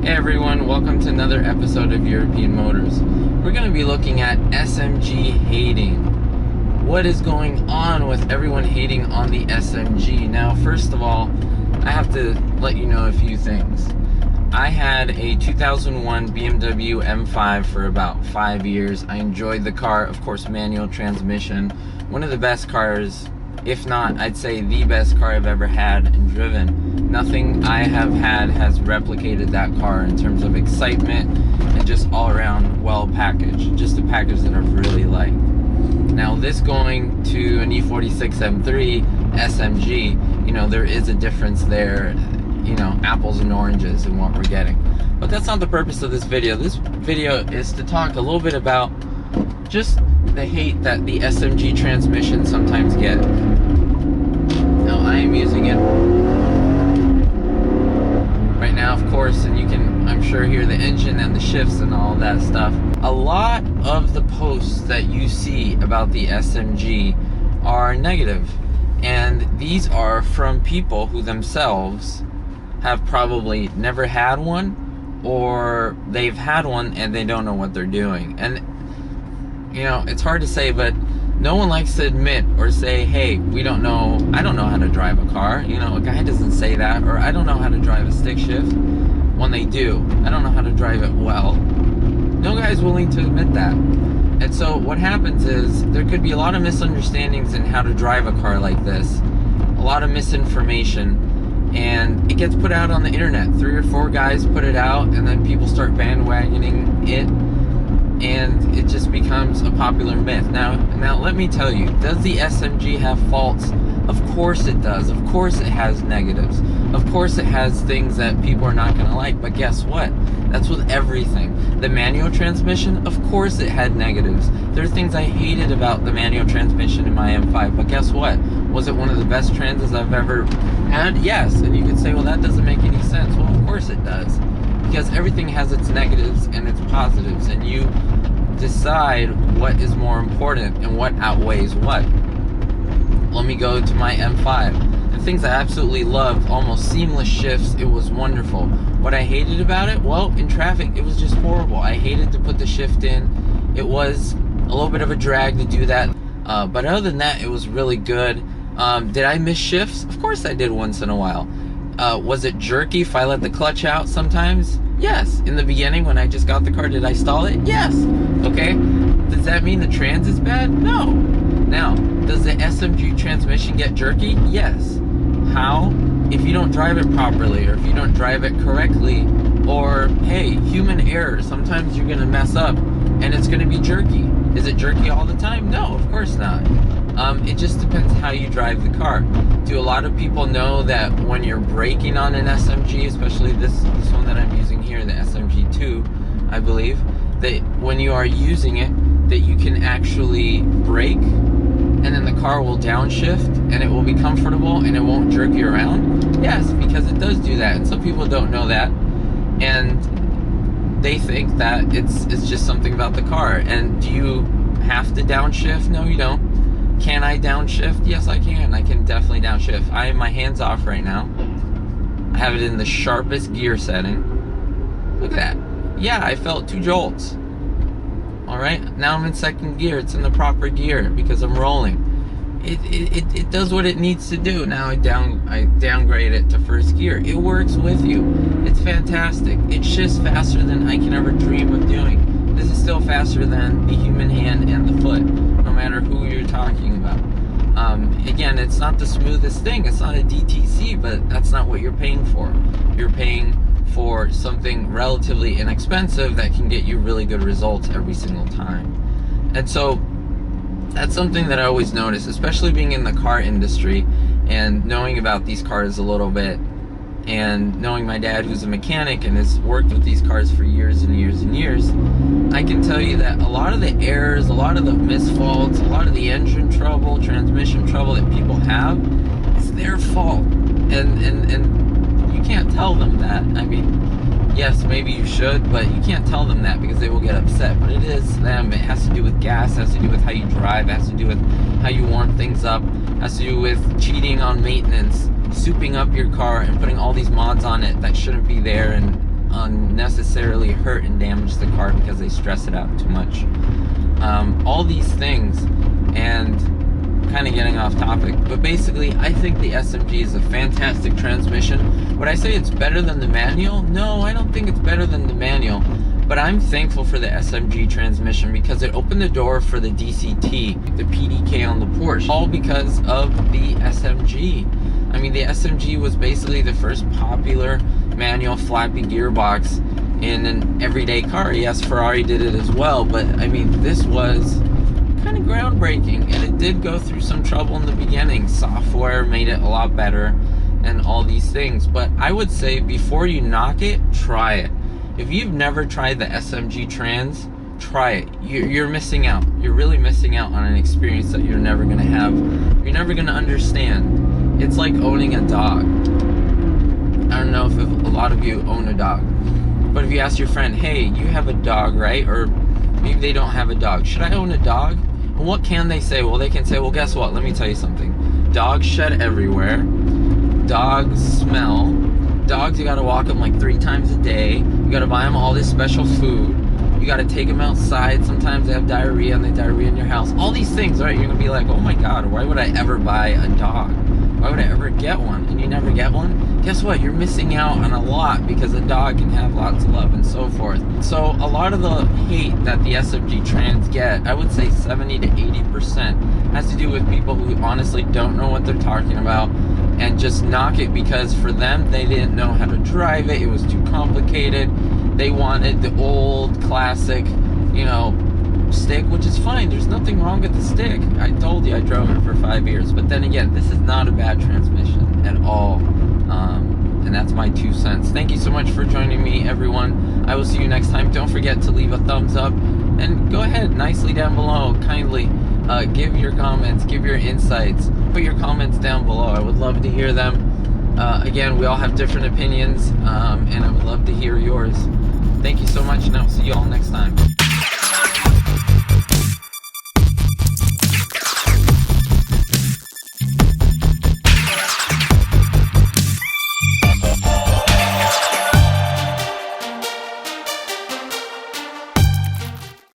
Hey everyone, welcome to another episode of European Motors. We're going to be looking at SMG hating. What is going on with everyone hating on the SMG? Now, first of all, I have to let you know a few things. I had a 2001 BMW M3 for about 5 years. I enjoyed the car, of course, manual transmission. One of the best cars, if not, I'd say the best car I've ever had and driven. Nothing I have had has replicated that car in terms of excitement and just all around well packaged. Just a package that I've really liked. Now this going to an E46 M3 SMG, you know, there is a difference there, you know, apples and oranges in what we're getting. But that's not the purpose of this video. This video is to talk a little bit about just the hate that the SMG transmissions sometimes get. Now I am using it right now, of course, and you can, I'm sure, hear the engine and the shifts and all that stuff. A lot of the posts that you see about the SMG are negative, and these are from people who themselves have probably never had one, or they've had one and they don't know what they're doing. And you know, it's hard to say, but no one likes to admit or say, hey, we don't know, I don't know how to drive a car. You know, a guy doesn't say that, or I don't know how to drive a stick shift, when they do. I don't know how to drive it well. No guy's willing to admit that. And so what happens is there could be a lot of misunderstandings in how to drive a car like this, a lot of misinformation, and it gets put out on the internet. 3 or 4 guys put it out, and then people start bandwagoning it, and it just becomes a popular myth. Now let me tell you, does the SMG have faults? Of course it does. Of course it has negatives. Of course it has things that people are not going to like. But guess what? That's with everything. The manual transmission, of course it had negatives. There are things I hated about the manual transmission in my M3, but guess what? Was it one of the best transes I've ever had? Yes. And you could say, well, that doesn't make any sense. Well, of course it does. Because everything has its negatives and its positives, and you decide what is more important and what outweighs what. Let me go to my M3. The things I absolutely loved, almost seamless shifts, it was wonderful. What I hated about it, well, in traffic, it was just horrible. I hated to put the shift in. It was a little bit of a drag to do that, but other than that, it was really good. Did I miss shifts? Of course I did once in a while. Was it jerky if I let the clutch out sometimes? Yes. In the beginning, when I just got the car, did I stall it? Yes. Okay. Does that mean the trans is bad? No. Now, does the SMG transmission get jerky? Yes. How? If you don't drive it properly, or if you don't drive it correctly, or, hey, human error. Sometimes you're going to mess up, and it's going to be jerky. Is it jerky all the time? No, of course not. It just depends how you drive the car. Do a lot of people know that when you're braking on an SMG, especially this one that I'm using here, the SMG2, I believe, that when you are using it, that you can actually brake, and then the car will downshift, and it will be comfortable, and it won't jerk you around? Yes, because it does do that, and some people don't know that, and they think that it's just something about the car. And do you have to downshift? No, you don't. Can I downshift? Yes, I can. I can definitely downshift. I have my hands off right now. I have it in the sharpest gear setting. Look at that. Yeah, I felt 2 jolts. Alright, now I'm in 2nd gear. It's in the proper gear because I'm rolling. It does what it needs to do. Now I downgrade it to 1st gear. It works with you. It's fantastic. It shifts faster than I can ever dream of doing. This is still faster than the human hand and the foot, no matter who you're talking about. Again, it's not the smoothest thing. It's not a DTC, but that's not what you're paying for. You're paying for something relatively inexpensive that can get you really good results every single time. And so that's something that I always notice, especially being in the car industry and knowing about these cars a little bit, and knowing my dad, who's a mechanic and has worked with these cars for years and years and years. I can tell you that a lot of the errors, a lot of the misfaults, a lot of the engine trouble, transmission trouble that people have, it's their fault. And you can't tell them that. I mean, yes, maybe you should, but you can't tell them that because they will get upset. But it is them. It has to do with gas, it has to do with how you drive, it has to do with how you warm things up, it has to do with cheating on maintenance, souping up your car and putting all these mods on it that shouldn't be there, and on can necessarily hurt and damage the car because they stress it out too much. All these things, and kind of getting off topic, but basically I think the SMG is a fantastic transmission. Would I say it's better than the manual? No, I don't think it's better than the manual, but I'm thankful for the SMG transmission because it opened the door for the DCT, the PDK on the Porsche, all because of the SMG. I mean, the SMG was basically the first popular manual flappy gearbox in an everyday car. Yes, Ferrari did it as well, but I mean, this was kind of groundbreaking, and it did go through some trouble in the beginning. Software made it a lot better and all these things, but I would say before you knock it, try it. If you've never tried the SMG Trans, try it. You're missing out. You're really missing out on an experience that you're never going to have. You're never going to understand. It's like owning a dog. I don't know if a lot of you own a dog, but if you ask your friend, hey, you have a dog, right? Or maybe they don't have a dog. Should I own a dog? And what can they say? Well, they can say, well, guess what? Let me tell you something. Dogs shed everywhere. Dogs smell. Dogs, you gotta walk them like 3 times a day. You gotta buy them all this special food. You gotta take them outside. Sometimes they have diarrhea and they diarrhea in your house. All these things, right? You're gonna be like, oh my God, why would I ever buy a dog? Why would I ever get one? And you never get one? Guess what? You're missing out on a lot because a dog can have lots of love and so forth. So a lot of the hate that the SMG Trans get, I would say 70 to 80%, has to do with people who honestly don't know what they're talking about and just knock it because for them, they didn't know how to drive it. It was too complicated. They wanted the old classic, you know, stick, which is fine. There's nothing wrong with the stick. I told you I drove it for 5 years. But then again, this is not a bad transmission at all. And that's my 2 cents. Thank you so much for joining me, everyone. I will see you next time. Don't forget to leave a thumbs up. And go ahead, nicely down below, kindly give your comments, give your insights. Put your comments down below. I would love to hear them. Again, we all have different opinions, and I would love to hear yours. Thank you so much, and I'll see you all next time.